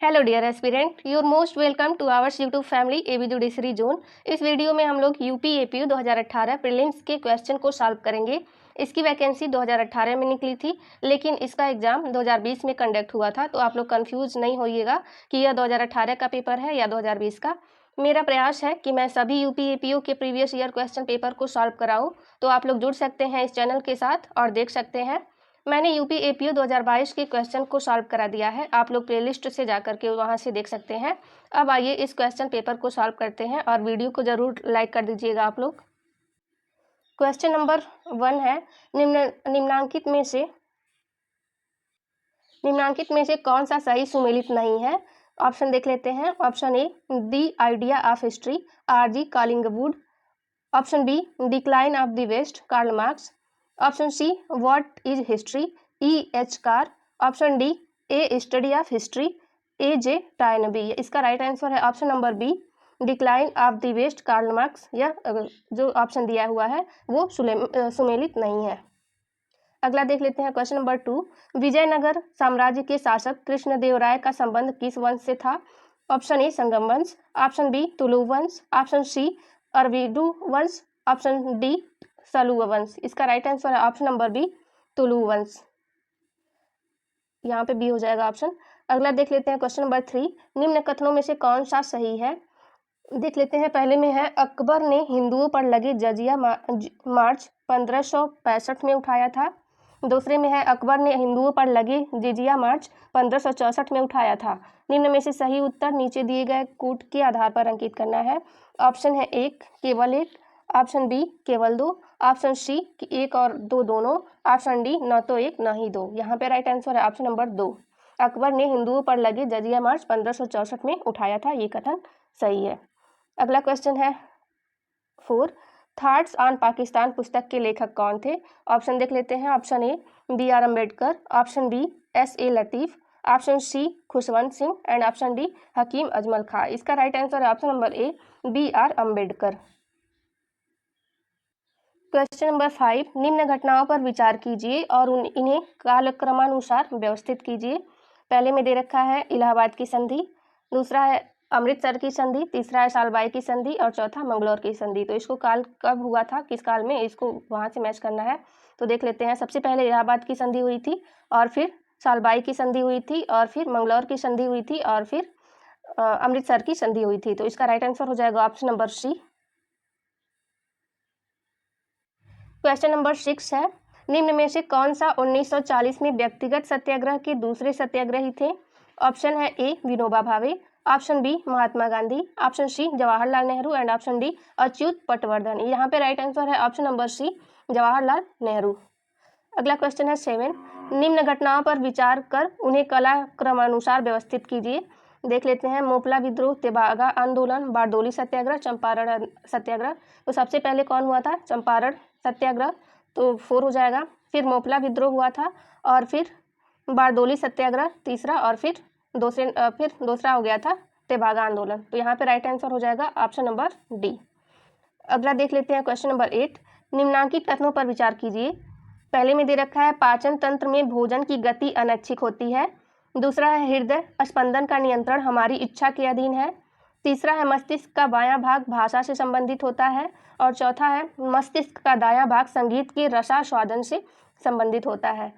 Hello dear aspirant, you're most welcome to ours YouTube family AB judiciary zone. इस video में हम लोग UP APU 2018 prelims के question को सॉल्व करेंगे। इसकी वैकेंसी 2018 में निकली थी, लेकिन इसका एग्जाम 2020 में कंडक्ट हुआ था, तो आप लोग कंफ्यूज नहीं होइएगा कि यह 2018 का पेपर है या 2020 का। मेरा प्रयास है कि मैं सभी यूपी एपीयू के प्रीवियस ईयर क्वेश्चन पेपर को सॉल्व कराऊँ, तो आप लोग जुड़ सकते हैं इस चैनल के साथ और देख सकते हैं। मैंने यूपी एपीयू 2022 के क्वेश्चन को सॉल्व करा दिया है, आप लोग प्लेलिस्ट से जाकर के वहां से देख सकते हैं। अब आइए इस क्वेश्चन पेपर को सॉल्व करते हैं और वीडियो को जरूर लाइक कर दीजिएगा आप लोग। क्वेश्चन नंबर 1 है, निम्नांकित में से कौन सा सही सुमेलित नहीं है। ऑप्शन देख लेते हैं। Option A, the idea of history, R G. Collingwood. Option B, decline of the West, Karl Marx. Option C, what is history, E.H. Carr. Option D, a study of history, A.J. Toynbee. इसका right answer है option number B, decline of the West, Karl Marx. यह जो option दिया हुआ है वो सुमेलित नहीं है। अगला देख लेते हैं क्वेश्चन नंबर 2, विजयनगर साम्राज्य के शासक कृष्णदेवराय का संबंध किस वंश से था। ऑप्शन ए, संगम वंश। ऑप्शन बी, तुलु वंश। ऑप्शन सी, अरविडु वंश। ऑप्शन डी, सलुव वंश। इसका राइट आंसर है ऑप्शन नंबर बी, तुलु वंश। यहाँ पे बी हो जाएगा ऑप्शन। अगला देख लेते हैं क्वेश्चन नंबर 3, निम्न कथनों में से कौन सा सही है। देख लेते हैं। पहले में है, अकबर ने हिंदुओं पर लगे जजिया मार्च 1565 में उठाया था। दूसरे में है, अकबर ने हिंदुओं पर लगे जिजिया मार्च 1564 में उठाया था। निम्न में से सही उत्तर नीचे दिए गए कूट के आधार पर अंकित करना है। ऑप्शन है 1, केवल 1। ऑप्शन बी, केवल 2। ऑप्शन सी, 1 और 2 दोनों। ऑप्शन डी, न तो 1 न ही 2। यहाँ पे राइट आंसर है ऑप्शन नंबर 2, अकबर ने हिंदुओं पर लगे जजिया मार्च 1564 में उठाया था। ये कथन सही है। अगला क्वेश्चन है 4, थॉट्स ऑन पाकिस्तान पुस्तक के लेखक कौन थे। ऑप्शन देख लेते हैं। Option A, B.R. Ambedkar. Option B, S.A. Latif. Option C, Khushwant Singh. And option D, Hakim Ajmal Khan. इसका राइट आंसर है option number A, B.R. Ambedkar. Question number 5, निम्न घटनाओं पर विचार कीजिए और इन्हें कालक्रमानुसार व्यवस्थित कीजिए। पहले में दे रखा है इलाहाबाद की संधि, दूसरा है अमृतसर की संधि, तीसरा है सालबाई की संधि और चौथा मंगलौर की संधि। तो इसको काल कब हुआ था, किस काल में, इसको वहाँ से मैच करना है। तो देख लेते हैं। सबसे पहले इलाहाबाद की संधि हुई थी, और फिर सालबाई की संधि हुई थी, और फिर मंगलौर की संधि हुई थी, और फिर अमृतसर की संधि हुई थी। तो इसका राइट आंसर हो जाएगा option number C. Question number 6 है, निम्न में से कौन सा 1940 में व्यक्तिगत सत्याग्रह के दूसरे सत्याग्रही थे। ऑप्शन है A, Vinoba Bhave. Option B, Mahatma Gandhi. Option C, Jawaharlal Nehru. And option D, Achyut Patwardhan. यहाँ पे राइट आंसर है option number C, Jawaharlal Nehru. अगला क्वेश्चन है 7, निम्न घटनाओं पर विचार कर उन्हें कलाक्रमानुसार व्यवस्थित कीजिए। देख लेते हैं। मोपला विद्रोह, तेभागा आंदोलन, बारदोली सत्याग्रह, चंपारण सत्याग्रह। तो सबसे पहले कौन हुआ था, चंपारण सत्याग्रह, तो 4 हो जाएगा। फिर मोपला विद्रोह हुआ था, और फिर बारदोली सत्याग्रह तीसरा, और फिर दूसरा हो गया था तेभागा आंदोलन। तो यहाँ पे राइट आंसर हो जाएगा ऑप्शन नंबर डी। अगला देख लेते हैं क्वेश्चन नंबर 8, निम्नांकित कथनों पर विचार कीजिए। पहले में दे रखा है, पाचन तंत्र में भोजन की गति अनैच्छिक होती है। दूसरा है, हृदय स्पंदन का नियंत्रण हमारी इच्छा के अधीन है। तीसरा है, मस्तिष्क का बायां भाग भाषा से संबंधित होता है। और चौथा है, मस्तिष्क का दायां भाग संगीत के रसास्वादन से संबंधित होता है।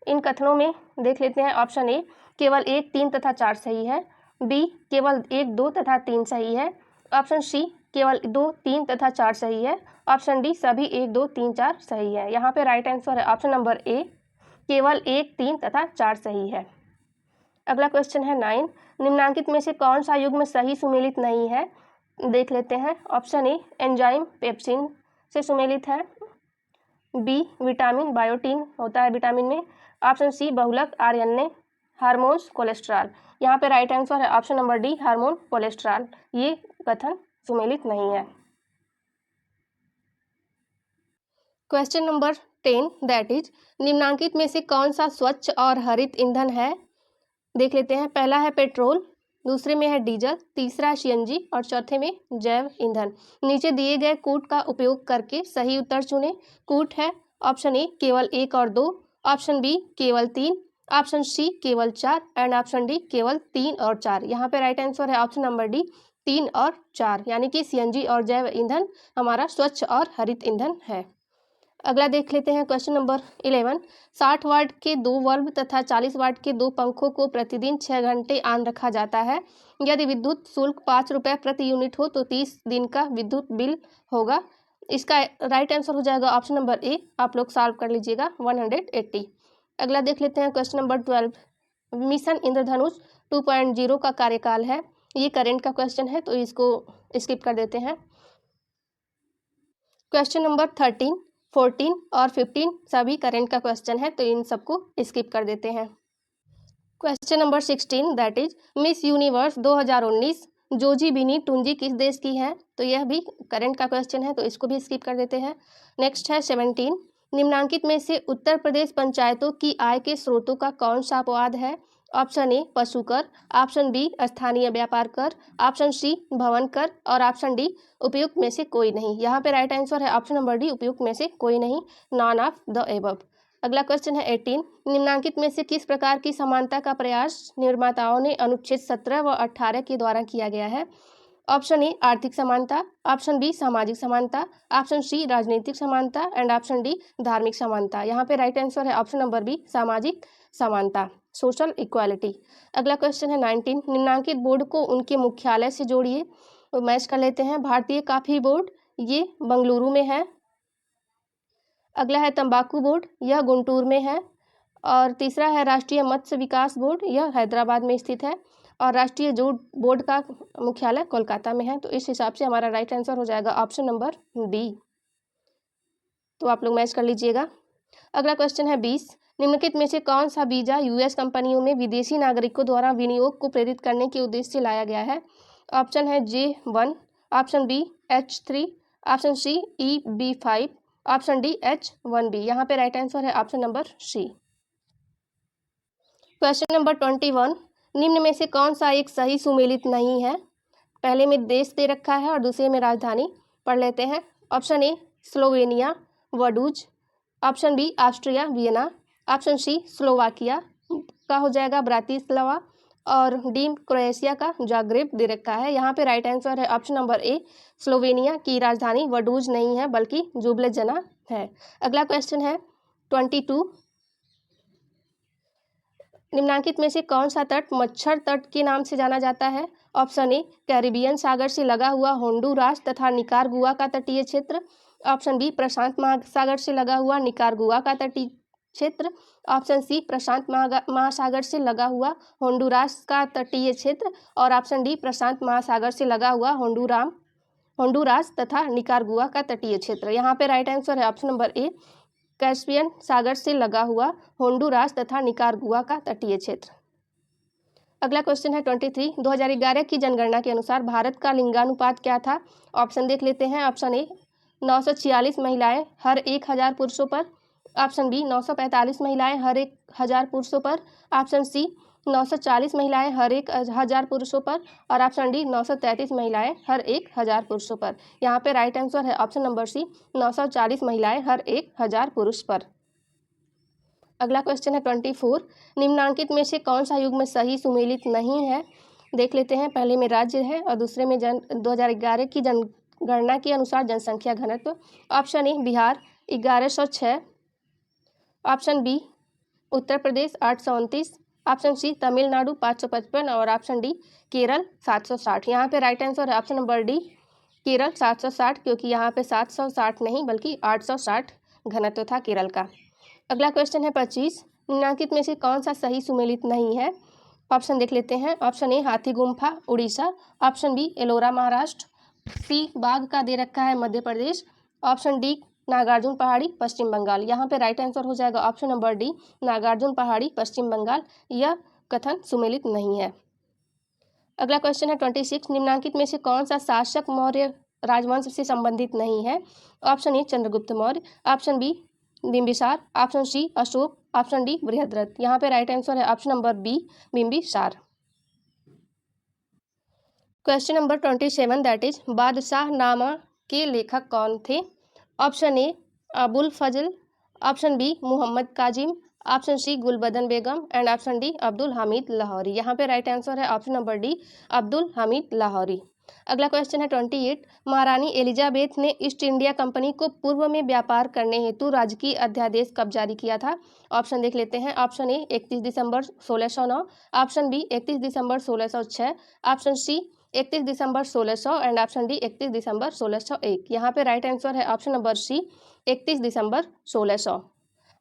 इन कथनों में देख लेते हैं। ऑप्शन ए, केवल 1, 3 तथा 4 सही है। बी, केवल 1, 2 तथा 3 सही है। ऑप्शन सी, केवल 2, 3 तथा 4 सही है। ऑप्शन डी, सभी 1, 2, 3, 4 सही है। यहाँ पे राइट आंसर है ऑप्शन नंबर ए, केवल 1, 3 तथा 4 सही है। अगला क्वेश्चन है 9, निम्नांकित में से कौन सा युग्म सही सुमेलित नहीं है। देख लेते हैं। ऑप्शन ए, एंजाइम पेप्सिन से सुमेलित है। बी, विटामिन बायोटीन होता है विटामिन में। ऑप्शन सी, बहुलक आरएनए, हार्मोन्स कोलेस्ट्रॉल। यहाँ पे राइट आंसर है option number D, hormone cholesterol. ये कथन सुमेलित नहीं है। क्वेश्चन नंबर 10, दैट इज, निम्नांकित में से कौन सा स्वच्छ और हरित ईंधन है। देख लेते हैं। पहला है पेट्रोल, दूसरे में है डीजल, तीसरा है सीएनजी और चौथे में जैव ईंधन। नीचे दिए गए कूट का उपयोग करके सही उत्तर चुनें। कूट है ऑप्शन ए, केवल 1 और 2। ऑप्शन बी, केवल 3। ऑप्शन सी केवल 4 एंड ऑप्शन डी केवल 3 और 4। यहाँ पे राइट आंसर है ऑप्शन नंबर डी 3 और 4, यानी कि सीएनजी और जैव ईंधन हमारा स्वच्छ और हरित ईंधन है। अगला देख लेते हैं क्वेश्चन नंबर 11। 60 वाट के 2 बल्ब तथा 40 वाट के 2 पंखों को प्रतिदिन 6 घंटे ऑन रखा जाता है। यदि विद्युत शुल्क 5 रुपये प्रति यूनिट हो तो 30 दिन का विद्युत बिल होगा। इसका राइट आंसर हो जाएगा ऑप्शन नंबर ए। आप लोग सॉल्व कर लीजिएगा 180। अगला देख लेते हैं क्वेश्चन नंबर 12। मिशन इंद्रधनुष 2.0 का कार्यकाल है। ये करेंट का क्वेश्चन है तो इसको स्किप कर देते हैं। क्वेश्चन नंबर 13, 14 और 15 सभी करेंट का क्वेश्चन है तो इन सबको स्किप कर देते हैं। Question number 16 that is miss universe 2019 Joji बिनी टुंजी किस देश की है? तो यह भी करंट का क्वेश्चन है तो इसको भी स्किप कर देते हैं। नेक्स्ट है 17। निम्नांकित में से उत्तर प्रदेश पंचायतों की आय के स्रोतों का कौन सा अपवाद है? ऑप्शन ए पशु कर, ऑप्शन बी स्थानीय व्यापार कर, ऑप्शन सी भवन कर और ऑप्शन डी उपयुक्त में से कोई नहीं। यहाँ पे राइट आंसर है ऑप्शन नंबर डी उपयुक्त में से कोई नहीं, नॉन ऑफ द एबव। अगला क्वेश्चन है 18। निम्नांकित में से किस प्रकार की समानता का प्रयास निर्माताओं ने अनुच्छेद 17 व 18 के द्वारा किया गया है? ऑप्शन ए आर्थिक समानता, ऑप्शन बी सामाजिक समानता, ऑप्शन सी राजनीतिक समानता एंड ऑप्शन डी धार्मिक समानता। यहाँ पे राइट आंसर है ऑप्शन नंबर बी सामाजिक समानता, सोशल इक्वालिटी। अगला क्वेश्चन है 19। निम्नांकित बोर्ड को उनके मुख्यालय से जोड़िए। तो मैच कर लेते हैं। भारतीय कॉफी बोर्ड ये बेंगलुरु में है। अगला है तंबाकू बोर्ड, यह गुंटूर में है। और तीसरा है राष्ट्रीय मत्स्य विकास बोर्ड, यह हैदराबाद में स्थित है। और राष्ट्रीय जूट बोर्ड का मुख्यालय कोलकाता में है। तो इस हिसाब से हमारा राइट आंसर हो जाएगा ऑप्शन नंबर डी। तो आप लोग मैच कर लीजिएगा। अगला क्वेश्चन है 20। निम्नलिखित में से कौन सा वीजा यूएस कंपनियों में विदेशी नागरिकों द्वारा विनियोग को प्रेरित करने के उद्देश्य से लाया गया है? ऑप्शन है J1, option B H3, option C EB5, option D H1B। यहाँ पे राइट आंसर है option number C. Question number 21। निम्न में से कौन सा एक सही सुमेलित नहीं है? पहले में देश दे रखा है और दूसरे में राजधानी, पढ़ लेते हैं। Option A Slovenia Vaduz, option B Austria Vienna, option C Slovakia का हो जाएगा ब्रातिस्लावा और डी क्रोएशिया का जाग्रेब दे रखा है। यहाँ पे राइट आंसर है ऑप्शन नंबर ए। स्लोवेनिया की राजधानी वडूज नहीं है बल्कि जुबलजना है। अगला क्वेश्चन है 22। निम्नांकित में से कौन सा तट मच्छर तट के नाम से जाना जाता है? ऑप्शन ए कैरिबियन सागर से लगा हुआ होंडुरास तथा निकारागुआ का तटीय क्षेत्र, ऑप्शन बी प्रशांत महासागर से लगा हुआ निकारागुआ का तटीय क्षेत्र, ऑप्शन सी प्रशांत महासागर से लगा हुआ होंडुरास का तटीय क्षेत्र और ऑप्शन डी प्रशांत महासागर से लगा हुआ होंडुरास तथा निकारागुआ का तटीय क्षेत्र। यहाँ पे राइट आंसर है ऑप्शन नंबर ए कैस्पियन सागर से लगा हुआ होंडुरास तथा निकारागुआ का तटीय क्षेत्र। अगला क्वेश्चन है 23। 2011 की जनगणना के अनुसार भारत का लिंगानुपात क्या था? ऑप्शन देख लेते हैं। ऑप्शन ए 946 महिलाएं हर 1000 पुरुषों पर, ऑप्शन बी 945 महिलाएं हर 1000 पुरुषों पर, ऑप्शन सी 940 महिलाएं हर 1000 पुरुषों पर और ऑप्शन डी 933 महिलाएं हर 1000 पुरुषों पर। यहाँ पे राइट आंसर है ऑप्शन नंबर सी 940 महिलाएं हर 1000 पुरुष पर। अगला क्वेश्चन है 24। निम्नांकित में से कौन सा युग्म सही सुमेलित नहीं है? देख लेते हैं। पहले में राज्य है और दूसरे में 2011 की जनगणना के अनुसार जनसंख्या घनत्व। Option A Bihar 1106, option B Uttar Pradesh 829, option C Tamil Nadu 555 और ऑप्शन डी केरल 760। यहाँ पे राइट आंसर है ऑप्शन नंबर डी केरल 760, क्योंकि यहाँ पे 760 नहीं बल्कि 860 घनत्व था केरल का। अगला क्वेश्चन है 25। निम्नांकित में से कौन सा सही सुमेलित नहीं है? ऑप्शन देख लेते हैं। ऑप्शन ए हाथी गुम्फा उड़ीसा, ऑप्शन बी एलोरा महाराष्ट्र, सी बाघ का दे रखा है मध्य प्रदेश, ऑप्शन डी नागार्जुन पहाड़ी पश्चिम बंगाल। यहाँ पे राइट आंसर हो जाएगा ऑप्शन नंबर डी नागार्जुन पहाड़ी पश्चिम बंगाल। यह कथन सुमेलित नहीं है। अगला क्वेश्चन है 26। निम्नांकित में से कौन सा शासक मौर्य राजवंश से संबंधित नहीं है? Option A Chandragupta Maurya, option B Bimbisara, option C Ashoka, option D Brihadratha. यहाँ पे राइट आंसर है option number B Bimbisara. Question number 27 that is Badshahnama के लेखक कौन थे? Option A Abul Fazl, option B Mohammad Kazim, option C Gulbadan Begum and option D Abdul Hamid Lahori. यहाँ पे राइट आंसर है option number D Abdul Hamid Lahori. अगला क्वेश्चन है 28। महारानी एलिजाबेथ ने ईस्ट इंडिया कंपनी को पूर्व में व्यापार करने हेतु राजकीय अध्यादेश कब जारी किया था? ऑप्शन देख लेते हैं। ऑप्शन ए 31 दिसंबर 1609, ऑप्शन बी 31 दिसंबर 1606, ऑप्शन सी 31 दिसंबर 1600 एंड ऑप्शन डी 31 दिसंबर 1601। यहाँ पे राइट आंसर है ऑप्शन नंबर सी 31 दिसंबर 1600।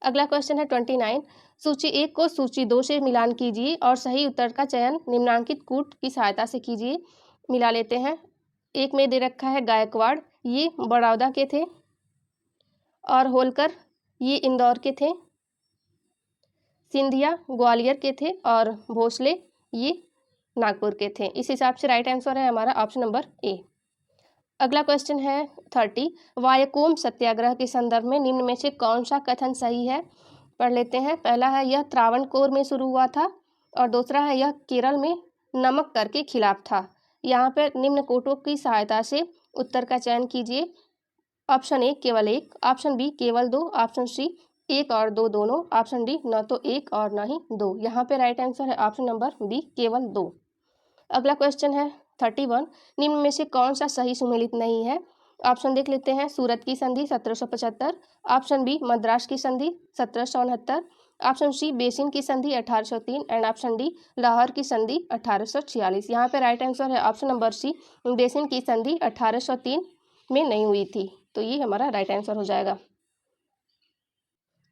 अगला क्वेश्चन है 29। सूची 1 को सूची 2 से मिलान कीजिए और सही उत्तर का चयन निम्नांकित कूट की सहायता से कीजिए। मिला लेते हैं। एक में दे रखा है गायकवाड़, ये बड़ौदा के थे, और होलकर ये इंदौर के थे, सिंधिया ग्वालियर के थे, और भोसले ये नागपुर के थे। इस हिसाब से राइट आंसर है हमारा ऑप्शन नंबर ए। अगला क्वेश्चन है 30। वायकोम सत्याग्रह के संदर्भ में निम्न में से कौन सा कथन सही है? पढ़ लेते हैं। पहला है यह त्रावणकोर में शुरू हुआ था, और दूसरा है यह केरल में नमक कर के खिलाफ था। यहाँ पर निम्न कोटों की सहायता से उत्तर का चयन कीजिए। ऑप्शन ए केवल एक, ऑप्शन बी केवल दो, ऑप्शन सी एक और दो दोनों, ऑप्शन डी न तो एक और न ही दो। यहाँ पे राइट आंसर है ऑप्शन नंबर बी केवल दो। अगला क्वेश्चन है 31। निम्न में से कौन सा सही सुमेलित नहीं है? ऑप्शन देख लेते हैं। सूरत की संधि 1775, ऑप्शन बी मद्रास की संधि 1769, ऑप्शन सी बेसिन की संधि 1803 एंड ऑप्शन डी लाहौर की संधि 1846। यहाँ पे राइट आंसर है ऑप्शन नंबर सी बेसिन की संधि 1803 में नहीं हुई थी, तो ये हमारा राइट आंसर हो जाएगा।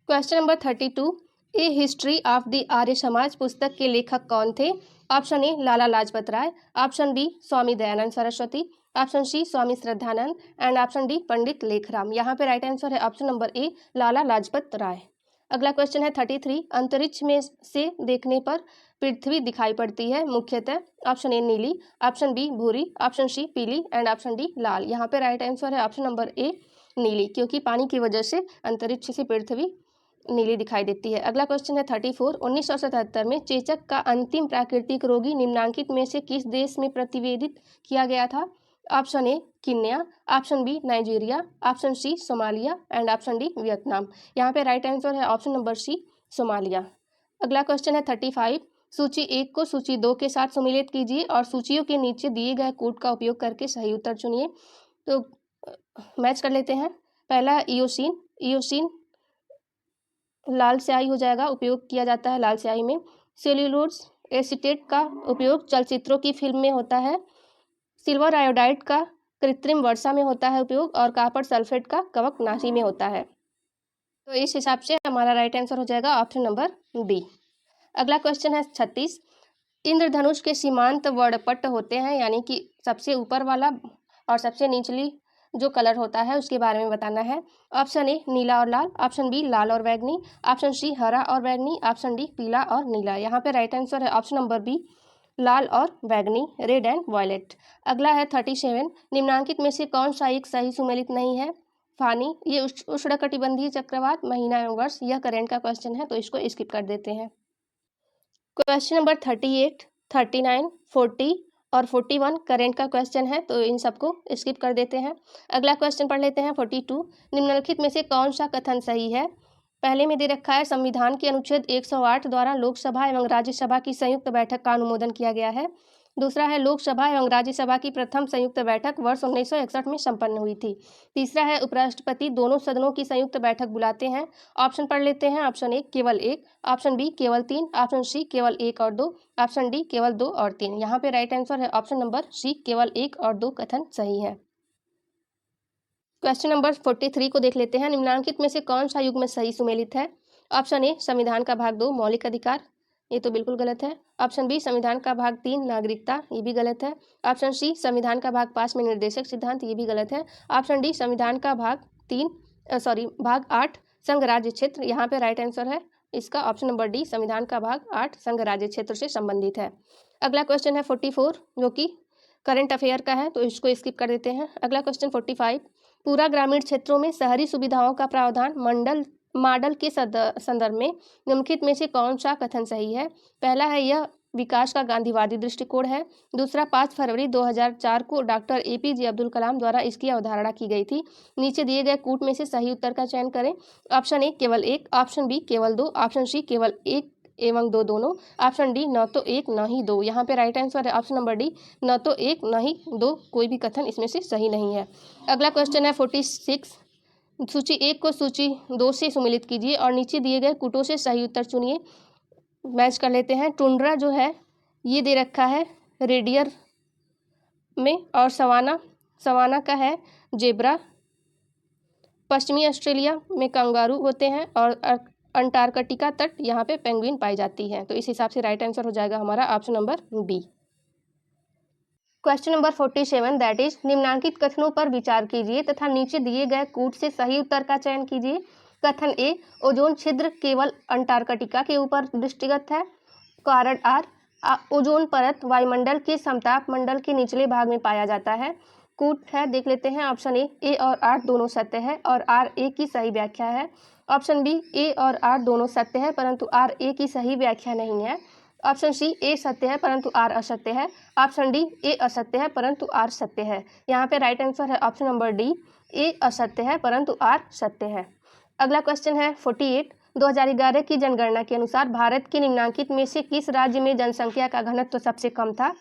Question number 32। A history of the Arya Samaj पुस्तक के लेखक कौन थे? Option A Lala Lajpat Rai, option B Swami Dayanand Saraswati, option C Swami Shraddhanand and option D Pandit Lekhram. यहाँ पे राइट आंसर है option number A Lala Lajpat Rai. अगला क्वेश्चन है 33। अंतरिक्ष में से देखने पर पृथ्वी दिखाई पड़ती है मुख्यतः। ऑप्शन ए नीली, ऑप्शन बी भूरी, ऑप्शन सी पीली एंड ऑप्शन डी लाल। यहाँ पे राइट आंसर है ऑप्शन नंबर ए नीली, क्योंकि पानी की वजह से अंतरिक्ष से पृथ्वी नीली दिखाई देती है। अगला क्वेश्चन है 34। 1977 में चेचक का अंतिम प्राकृतिक रोगी निम्नांकित में से किस देश में प्रतिवेदित किया गया था? Option A Kenya, option B Nigeria, option C Somalia and option D Vietnam. यहाँ पे राइट आंसर है ऑप्शन नंबर सी सोमालिया। अगला क्वेश्चन है 35। सूची 1 को सूची 2 के साथ सम्मिलित कीजिए और सूचियों के नीचे दिए गए कोड का उपयोग करके सही उत्तर चुनिए। तो मैच कर लेते हैं। पहला इयोसिन, इयोसिन लाल स्याही हो जाएगा, उपयोग किया जाता है लाल स्याही में। सेल्यूलोज एसीटेट का उपयोग चलचित्रों की फिल्म में होता है। सिल्वर आयोडाइड का कृत्रिम वर्षा में होता है उपयोग, और कॉपर सल्फेट का कवकनाशी में होता है। तो इस हिसाब से हमारा राइट आंसर हो जाएगा ऑप्शन नंबर डी। अगला क्वेश्चन है 36। इंद्रधनुष के सीमांत वर्णपट होते हैं, यानी कि सबसे ऊपर वाला और सबसे निचली जो कलर होता है उसके बारे में बताना है। ऑप्शन ए नीला और लाल, ऑप्शन बी लाल और बैगनी, ऑप्शन सी हरा और बैगनी, ऑप्शन डी पीला और नीला। यहाँ पे राइट आंसर है ऑप्शन नंबर बी लाल और बैगनी, रेड एंड वायलेट। अगला है 37। निम्नांकित में से कौन सा एक सही सुमेलित नहीं है? फानी, ये उष्णकटिबंधीय चक्रवात, महीना एवं वर्ष, यह करंट का क्वेश्चन है, तो इसको स्किप कर देते हैं। क्वेश्चन नंबर 38, 39, 40 और 41 करंट का क्वेश्चन है, तो इन सबको स्किप कर देते हैं। अगला क्वेश्चन पढ़ लेते हैं 42। निम्नलिखित में से कौन सा कथन सही है? पहले में दे रखा है संविधान के अनुच्छेद 108 द्वारा लोकसभा एवं राज्यसभा की संयुक्त बैठक का अनुमोदन किया गया है। दूसरा है लोकसभा एवं राज्यसभा की प्रथम संयुक्त बैठक वर्ष 1961 में संपन्न हुई थी। तीसरा है उपराष्ट्रपति दोनों सदनों की संयुक्त बैठक बुलाते हैं। ऑप्शन पढ़ लेते हैं। ऑप्शन ए केवल एक, ऑप्शन बी केवल तीन, ऑप्शन सी केवल एक और दो, ऑप्शन डी केवल दो और तीन। यहाँ पे राइट आंसर है ऑप्शन नंबर सी केवल एक और दो कथन सही है। क्वेश्चन नंबर 43 को देख लेते हैं। निम्नलिखित में से कौन सा युग्म सही सुमेलित है? ऑप्शन ए संविधान का भाग 2 मौलिक अधिकार, ये तो बिल्कुल गलत है। ऑप्शन बी संविधान का भाग 3 नागरिकता, ये भी गलत है। ऑप्शन सी संविधान का भाग 5 में निर्देशक सिद्धांत, ये भी गलत है। ऑप्शन डी संविधान का भाग 8 संघ राज्य क्षेत्र, यहाँ पे राइट आंसर है इसका ऑप्शन नंबर डी संविधान का भाग 8 संघ राज्य क्षेत्र से संबंधित है। अगला क्वेश्चन है 44 जो कि करंट अफेयर का है, तो इसको स्किप कर देते हैं। अगला क्वेश्चन 45। पूरा ग्रामीण क्षेत्रों में शहरी सुविधाओं का प्रावधान मॉडल के संदर्भ में निम्नलिखित में से कौन सा कथन सही है? पहला है यह विकास का गांधीवादी दृष्टिकोण है। दूसरा 5 फरवरी 2004 को डॉक्टर APJ अब्दुल कलाम द्वारा इसकी अवधारणा की गई थी। नीचे दिए गए कूट में से सही उत्तर का चयन करें। ऑप्शन ए केवल एक, ऑप्शन बी केवल दो, ऑप्शन सी केवल एक एवं दो दोनों, ऑप्शन डी न तो एक न ही दो। यहाँ पे राइट आंसर है ऑप्शन नंबर डी, न तो एक न ही दो। कोई भी कथन इसमें से सही नहीं है। अगला क्वेश्चन है 46। सूची 1 को सूची 2 से सुमेलित कीजिए और नीचे दिए गए कूटों से सही उत्तर चुनिए। मैच कर लेते हैं। टुंड्रा जो है ये दे रखा है रेडियर में, और सवाना का है जेब्रा। पश्चिमी ऑस्ट्रेलिया में कंगारू होते हैं और अंटार्कटिका तट यहाँ पे पेंगुइन पाई जाती है। तो इस हिसाब से राइट आंसर हो जाएगा हमारा option number B. Question number 47 that is निम्नांकित कथनों पर विचार कीजिए तथा नीचे दिए गए कूट से सही उत्तर का चयन कीजिए। कथन ए, ओजोन छिद्र केवल अंटार्कटिका के ऊपर दृष्टिगत है। कारण आर, ओजोन परत वायुमंडल के समताप मंडल के निचले भाग में पाया जाता है। कूट है, देख लेते हैं। ऑप्शन ए और आर दोनों सत्य है और आर ए की सही व्याख्या है। ऑप्शन बी, ए और आर दोनों सत्य है परंतु आर ए की सही व्याख्या नहीं है। ऑप्शन सी, ए सत्य है परंतु आर असत्य है। ऑप्शन डी, ए असत्य है परंतु आर सत्य है। यहाँ पे राइट आंसर है ऑप्शन नंबर डी, ए असत्य है परंतु आर सत्य है। अगला क्वेश्चन है 48। 2011 की जनगणना के अनुसार भारत के निम्नांकित में से किस राज्य में जनसंख्या का घनत्व सबसे कम था।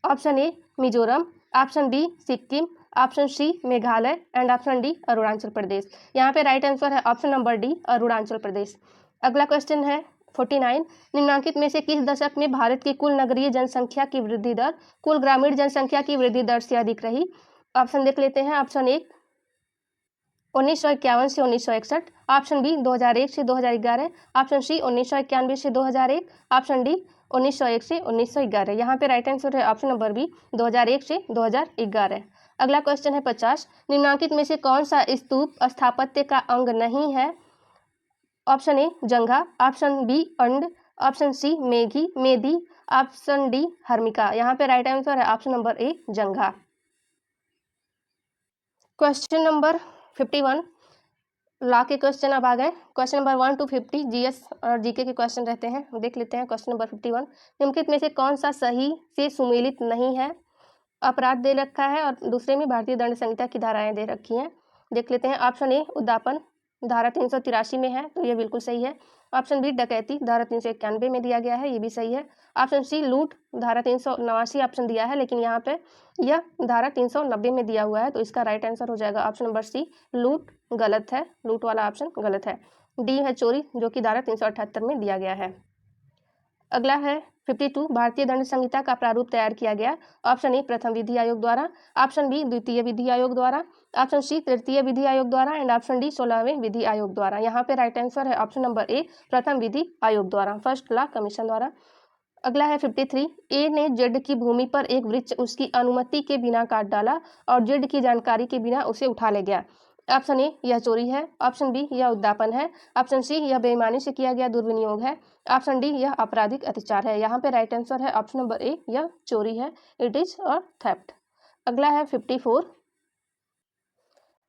Option A Mizoram, option B Sikkim, option C Meghalaya and option D Arunachal Pradesh. यहाँ पे राइट आंसर है option number D, Arunachal Pradesh. अगला क्वेश्चन है 49। निम्नांकित में से किस दशक में भारत की कुल नगरीय जनसंख्या की वृद्धि दर कुल ग्रामीण जनसंख्या की वृद्धि दर से अधिक रही। ऑप्शन देख लेते हैं। ऑप्शन ए 1951 से 1961, ऑप्शन बी 2001 से 2011, ऑप्शन सी 1991 से 2001, ऑप्शन डी 1901 से 1911। यहाँ पे राइट आंसर है ऑप्शन नंबर बी, 2001 से 2011। अगला क्वेश्चन है 50। निम्नांकित में से कौन सा स्तूप स्थापत्य का अंग नहीं है। ऑप्शन ए जंघा, ऑप्शन बी अंड, ऑप्शन सी मेधी, ऑप्शन डी हर्मिका। यहाँ पे राइट आंसर है ऑप्शन नंबर ए जंघा। क्वेश्चन नंबर 51 लॉ के क्वेश्चन अब आ गए। क्वेश्चन नंबर 1 to 50 जीएस और जीके के क्वेश्चन रहते हैं, देख लेते हैं। Question number 51। निम्नलिखित में से कौन सा सही से सुमेलित नहीं है। अपराध दे रखा है और दूसरे में भारतीय दंड संहिता की धाराएं दे रखी हैं, देख लेते हैं। ऑप्शन ए उद्दापन धारा 383 में है तो ये बिल्कुल सही है। ऑप्शन बी डकैती धारा 391 में दिया गया है, ये भी सही है। ऑप्शन सी लूट धारा 389 ऑप्शन दिया है लेकिन यहाँ पे यह धारा 390 में दिया हुआ है तो इसका राइट आंसर हो जाएगा ऑप्शन नंबर सी लूट, गलत है। लूट वाला ऑप्शन गलत है। डी है चोरी जो कि धारा 378 में दिया गया है। अगला है 52। भारतीय दंड संहिता का प्रारूप तैयार किया गया। ऑप्शन ए प्रथम विधि आयोग द्वारा, ऑप्शन बी द्वितीय विधि आयोग द्वारा, ऑप्शन सी तृतीय विधि आयोग द्वारा एंड ऑप्शन डी 16वें विधि आयोग द्वारा। यहाँ पे राइट आंसर है ऑप्शन नंबर ए प्रथम विधि आयोग द्वारा, फर्स्ट लॉ कमीशन द्वारा। अगला है 53। ए ने जेड की भूमि पर एक वृक्ष उसकी अनुमति के बिना काट डाला और जेड की जानकारी के बिना उसे उठा ले गया। ऑप्शन ए यह चोरी है, ऑप्शन बी यह उद्दापन है, ऑप्शन सी यह बेईमानी से किया गया दुर्विनियोग है, ऑप्शन डी यह आपराधिक अत्याचार है। यहाँ पे राइट आंसर है ऑप्शन नंबर ए यह चोरी है, इट इज और थेफ्ट। अगला है 54।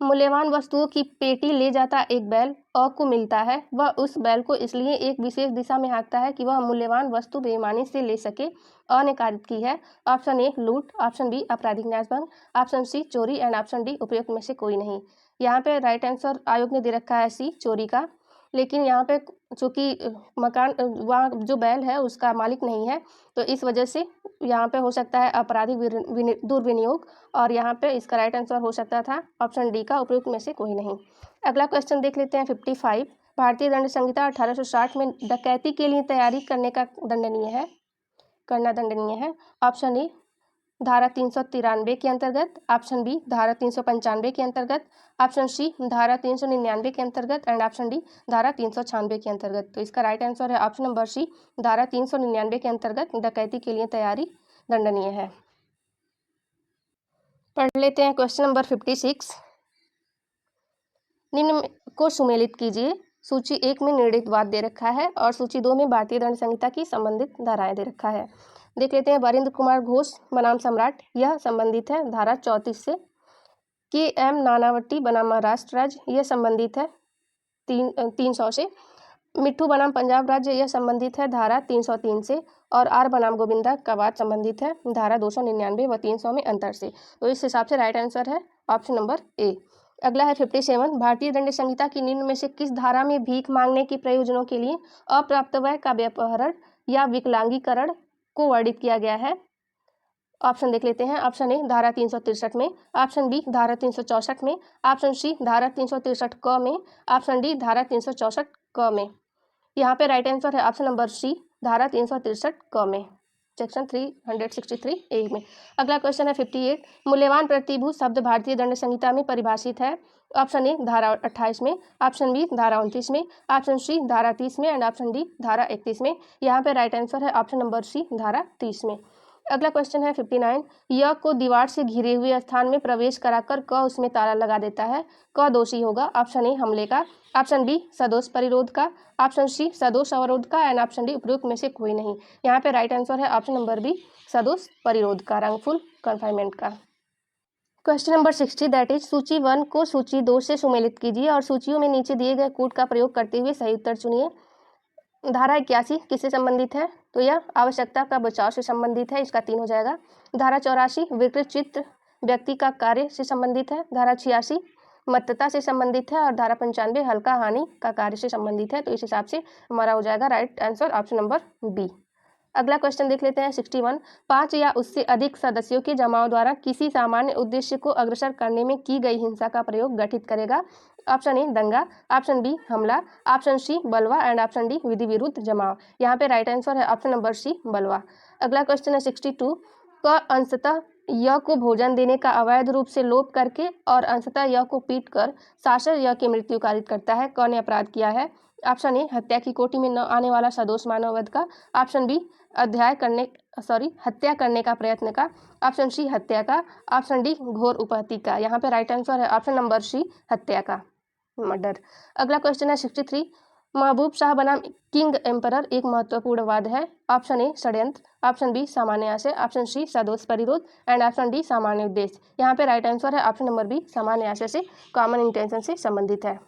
मूल्यवान वस्तुओं की पेटी ले जाता एक बैल अ को मिलता है, वह उस बैल को इसलिए एक विशेष दिशा में हाँकता है कि वह मूल्यवान वस्तु बेईमानी से ले सके। अ ने कारित की है। ऑप्शन ए लूट, ऑप्शन बी आपराधिक न्यासभंग, ऑप्शन सी चोरी एंड ऑप्शन डी उपयुक्त में से कोई नहीं। यहाँ पे राइट आंसर आयोग ने दे रखा है सी चोरी का, लेकिन यहाँ पे चूँकि मकान वहाँ जो बैल है उसका मालिक नहीं है तो इस वजह से यहाँ पे हो सकता है आपराधिक दुर्विनियोग और यहाँ पे इसका राइट आंसर हो सकता था ऑप्शन डी का उपयुक्त में से कोई नहीं। अगला क्वेश्चन देख लेते हैं 55। भारतीय दंड संहिता 1860 में डकैती के लिए तैयारी करने का करना दंडनीय है। ऑप्शन ए धारा 393 के अंतर्गत, ऑप्शन बी धारा 395 के अंतर्गत, ऑप्शन सी धारा 399 के अंतर्गत एंड ऑप्शन डी धारा 396 के अंतर्गत। तो इसका राइट आंसर है ऑप्शन नंबर सी धारा 399 के अंतर्गत डकैती के लिए तैयारी दंडनीय है। पढ़ लेते हैं क्वेश्चन नंबर 56। निम्न को सुमेलित कीजिए। सूची 1 में निर्णीत वाद दे रखा है और सूची 2 में भारतीय दंड संहिता की संबंधित धाराएं दे रखा है। देख लेते हैं। वीरेंद्र कुमार घोष बनाम सम्राट, यह संबंधित है धारा 34 से। के एम नानावटी बनाम महाराष्ट्र राज्य, यह संबंधित है 300 से। मिट्ठू बनाम पंजाब राज्य यह संबंधित है धारा 303 से, और आर बनाम गोविंदा का वाद संबंधित है धारा 299 व 300 में अंतर से। तो इस हिसाब से राइट आंसर है ऑप्शन नंबर ए। अगला है 57, भारतीय दंड संहिता की निम्न में से किस धारा में भीख मांगने के प्रयोजनों के लिए अप्राप्तवय का व्यपहरण या विकलांगीकरण को वर्णित किया गया है? ऑप्शन देख लेते हैं। ऑप्शन ए धारा 363 में, ऑप्शन बी धारा 364 में, ऑप्शन सी धारा 363 क में, ऑप्शन डी धारा 364 क में। यहाँ पे राइट आंसर है ऑप्शन नंबर सी धारा 363 क में, सेक्शन 363 ए में। अगला क्वेश्चन है 58, मूल्यवान प्रतिभूति शब्द भारतीय दंड संहिता में परिभाषित है? ऑप्शन ए धारा 28 में, ऑप्शन बी धारा 29 में, ऑप्शन सी धारा 30 में एंड ऑप्शन डी धारा 31 में। यहाँ पे राइट आंसर है ऑप्शन नंबर सी धारा 30 में। अगला क्वेश्चन है 59, य को दीवार से घिरे हुए स्थान में प्रवेश कराकर क उसमें ताला लगा देता है, क दोषी होगा? ऑप्शन ए हमले का, ऑप्शन बी सदोष परिरोध का, ऑप्शन सी सदोष अवरोध का एंड ऑप्शन डी उपयुक्त में से कोई नहीं। यहाँ पे राइट आंसर है ऑप्शन नंबर बी सदोष परिरोध का, रंगफुल कन्फाइनमेंट का। क्वेश्चन नंबर 60 दैट इज सूची 1 को सूची 2 से सुमेलित कीजिए और सूचियों में नीचे दिए गए कूट का प्रयोग करते हुए सही उत्तर चुनिए। धारा 81 किससे संबंधित है? तो यह आवश्यकता का बचाव से संबंधित है, इसका 3 हो जाएगा। धारा 84 विकृत चित्र व्यक्ति का कार्य से संबंधित है। धारा 86 मत्तता से संबंधित है और धारा 95 हल्का हानि का कार्य से संबंधित है। तो इस हिसाब से हमारा हो जाएगा right answer option number B. अगला क्वेश्चन देख लेते हैं 61, 5 या उससे अधिक सदस्यों के जमाव द्वारा किसी सामान्य उद्देश्य को अग्रसर करने में की गई हिंसा का प्रयोग गठित करेगा? ऑप्शन ए दंगा, ऑप्शन बी हमला, ऑप्शन सी बलवा एंड ऑप्शन डी विधि विरुद्ध जमाव। यहाँ पे राइट आंसर है ऑप्शन नंबर सी बलवा। अगला क्वेश्चन है 62, क अंशतः य को भोजन देने का अवैध रूप से लोप करके और अंशतः य को पीट कर शासक य की मृत्यु कारित करता है, क ने अपराध किया है? ऑप्शन ए हत्या की कोटि में न आने वाला सदोष मानववध का, ऑप्शन बी हत्या करने का प्रयत्न का, ऑप्शन सी हत्या का, ऑप्शन डी घोर उपहति का। यहाँ पे राइट आंसर है ऑप्शन नंबर सी हत्या का, मर्डर। अगला क्वेश्चन है 63, महबूब शाह बनाम किंग एम्परर एक महत्वपूर्ण वाद है? ऑप्शन ए षड्यंत्र, ऑप्शन बी सामान्य आशय, ऑप्शन सी सदोष परिरोध एंड ऑप्शन डी सामान्य उद्देश्य। यहाँ पे राइट आंसर है ऑप्शन नंबर बी सामान्य आशय से, कॉमन इंटेंशन से संबंधित है।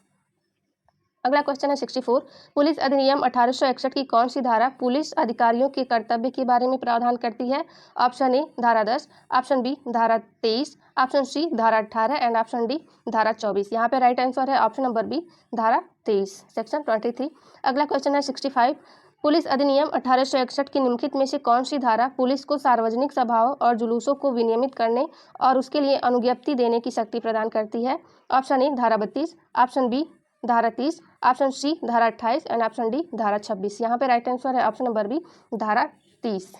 अगला क्वेश्चन है 64, पुलिस अधिनियम 1861 की कौन सी धारा पुलिस अधिकारियों के कर्तव्य के बारे में प्रावधान करती है? ऑप्शन ए धारा 10, ऑप्शन बी धारा 23, ऑप्शन सी धारा 18 एंड ऑप्शन डी धारा 24। यहाँ पे राइट आंसर है ऑप्शन नंबर बी धारा 23, सेक्शन 23। अगला क्वेश्चन है 65, पुलिस अधिनियम 1861 की निम्नलिखित में से कौन सी धारा पुलिस को सार्वजनिक सभाओं और जुलूसों को विनियमित करने और उसके लिए अनुज्ञप्ति देने की शक्ति प्रदान करती है? ऑप्शन ए धारा 32, ऑप्शन बी धारा 30, ऑप्शन सी धारा 28 एंड ऑप्शन डी धारा 26। यहाँ पे राइट आंसर है ऑप्शन नंबर बी धारा 30।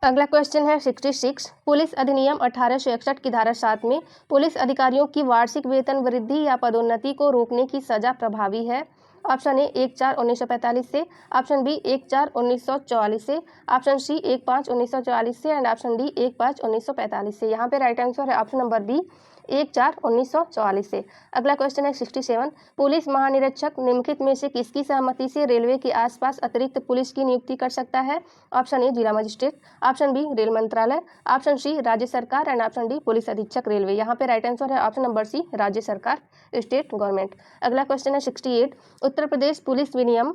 अगला क्वेश्चन है 66, पुलिस अधिनियम 1861 की धारा 7 में पुलिस अधिकारियों की वार्षिक वेतन वृद्धि या पदोन्नति को रोकने की सजा प्रभावी है? ऑप्शन ए 1/4/1945 से, ऑप्शन बी 1/4/1944 से, ऑप्शन सी 1/5/1944 से एंड ऑप्शन डी 1/5/1945 से। यहाँ पे राइट आंसर है ऑप्शन नंबर बी 1/4/1944 से। अगला क्वेश्चन है 67, पुलिस महानिरीक्षक निम्नलिखित में से किसकी सहमति से रेलवे के आसपास अतिरिक्त पुलिस की नियुक्ति कर सकता है? ऑप्शन ए जिला मजिस्ट्रेट, ऑप्शन बी रेल मंत्रालय, ऑप्शन सी राज्य सरकार एंड ऑप्शन डी पुलिस अधीक्षक रेलवे। यहाँ पे राइट आंसर है ऑप्शन नंबर सी राज्य सरकार, स्टेट गवर्नमेंट। अगला क्वेश्चन है 68, उत्तर प्रदेश पुलिस विनियम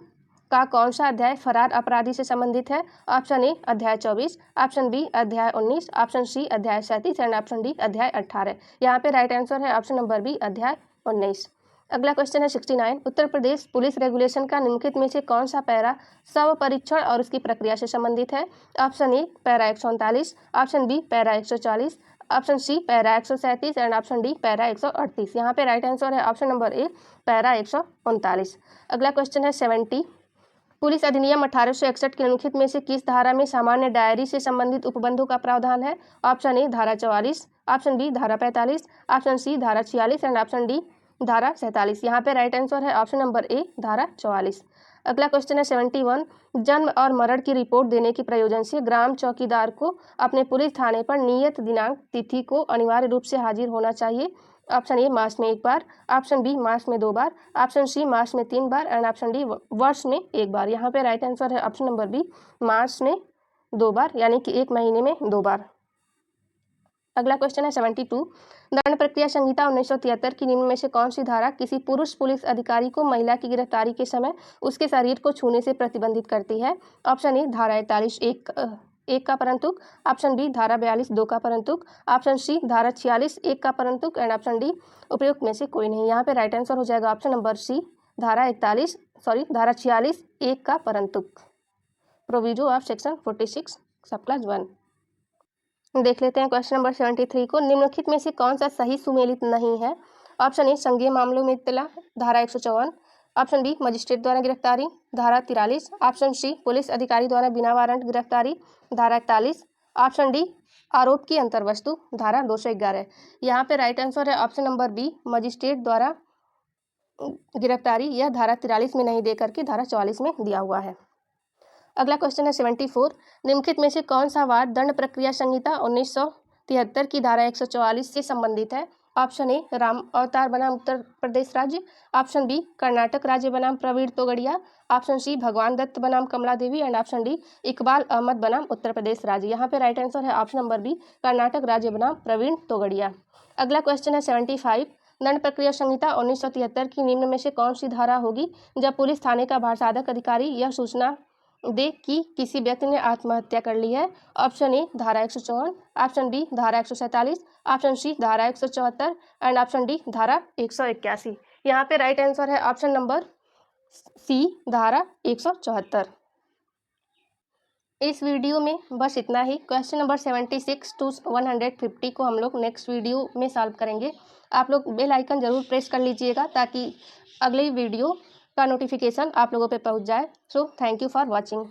का कौन सा अध्याय फरार अपराधी से संबंधित है? ऑप्शन ए अध्याय 24, ऑप्शन बी अध्याय 19, ऑप्शन सी अध्याय 37 एंड ऑप्शन डी अध्याय 18। यहाँ पे राइट आंसर है ऑप्शन नंबर बी अध्याय 19। अगला क्वेश्चन है 69, उत्तर प्रदेश पुलिस रेगुलेशन का निम्नलिखित में से कौन सा पैरा स्व परीक्षण और उसकी प्रक्रिया से संबंधित है? Option A para 139, option B para 140, option C para 137 and option D para 138। यहाँ पे राइट आंसर है ऑप्शन नंबर ए पैरा 139। अगला क्वेश्चन है 70, पुलिस अधिनियम 1861 के निम्नलिखित में से किस धारा में सामान्य डायरी से संबंधित उपबंधों का प्रावधान है? ऑप्शन ए धारा 44, ऑप्शन बी धारा 45, ऑप्शन सी धारा 46 एंड ऑप्शन डी धारा 47। यहाँ पे राइट आंसर है ऑप्शन नंबर ए धारा 44। अगला क्वेश्चन है 71, जन्म और मरण की रिपोर्ट देने के प्रयोजन से ग्राम चौकीदार को अपने पुलिस थाने पर नियत दिनांक तिथि को अनिवार्य रूप से हाजिर होना चाहिए? ऑप्शन ए मास में 1 बार, ऑप्शन बी मास में 2 बार, ऑप्शन सी मास में 3 बार एंड ऑप्शन डी वर्ष में 1 बार। यहाँ पे राइट आंसर है ऑप्शन नंबर बी मास में 2 बार, यानी कि 1 महीने में 2 बार। अगला क्वेश्चन है 72। दंड प्रक्रिया संहिता 1973 की निम्न में से कौन सी धारा किसी पुरुष पुलिस अधिकारी को महिला की गिरफ्तारी के समय उसके शरीर को छूने से प्रतिबंधित करती है? ऑप्शन ए धारा 41(1) का परंतुक, ऑप्शन बी धारा 42(2) का परंतुक, ऑप्शन सी धारा 46(1) का परंतुक एंड ऑप्शन डी उपयुक्त में से कोई नहीं। यहाँ पे राइट आंसर हो जाएगा ऑप्शन नंबर सी, धारा 46(1) का परंतुक, प्रोविजो ऑफ सेक्शन 46 सब क्लास 1। देख लेते हैं क्वेश्चन नंबर 73 को। निम्नलिखित में से कौन सा सही सुमेलित नहीं है? ऑप्शन ए संज्ञेय मामलों में इत्तला, धारा 154, ऑप्शन बी मजिस्ट्रेट द्वारा गिरफ्तारी, धारा 43, ऑप्शन सी पुलिस अधिकारी द्वारा बिना वारंट गिरफ्तारी, धारा 41, ऑप्शन डी आरोप की अंतर्वस्तु, धारा 211। यहाँ पे राइट आंसर है ऑप्शन नंबर बी, मजिस्ट्रेट द्वारा गिरफ्तारी। यह धारा 43 में नहीं दे करके धारा 44 में दिया हुआ है। अगला क्वेश्चन है 74। निम्नलिखित में से कौन सा वाद दंड प्रक्रिया संहिता 1973 की धारा 144 से संबंधित है? ऑप्शन ए राम अवतार बनाम उत्तर प्रदेश राज्य, ऑप्शन बी कर्नाटक राज्य बनाम प्रवीण तोगड़िया, ऑप्शन सी भगवान दत्त बनाम Kamla Devi and option D Iqbal Ahmed बनाम उत्तर प्रदेश राज्य। यहाँ पे राइट आंसर है ऑप्शन नंबर बी, कर्नाटक राज्य बनाम प्रवीण तोगड़िया। अगला क्वेश्चन है 75। दंड प्रक्रिया संहिता 1973 की निम्न में से कौन सी धारा होगी जब पुलिस थाने का भारसाधक अधिकारी यह सूचना दे कि किसी व्यक्ति ने आत्महत्या कर ली है? ऑप्शन ए धारा 154, ऑप्शन बी धारा 147, ऑप्शन सी धारा 174 एंड ऑप्शन डी धारा 181। यहाँ पे राइट आंसर है ऑप्शन नंबर सी, धारा 174। इस वीडियो में बस इतना ही। क्वेश्चन नंबर 76 to 150 को हम लोग नेक्स्ट वीडियो में सॉल्व करेंगे। आप लोग बेल आइकन ज़रूर प्रेस कर लीजिएगा ताकि अगले वीडियो का नोटिफिकेशन आप लोगों पे पहुंच जाए। So thank you for watching.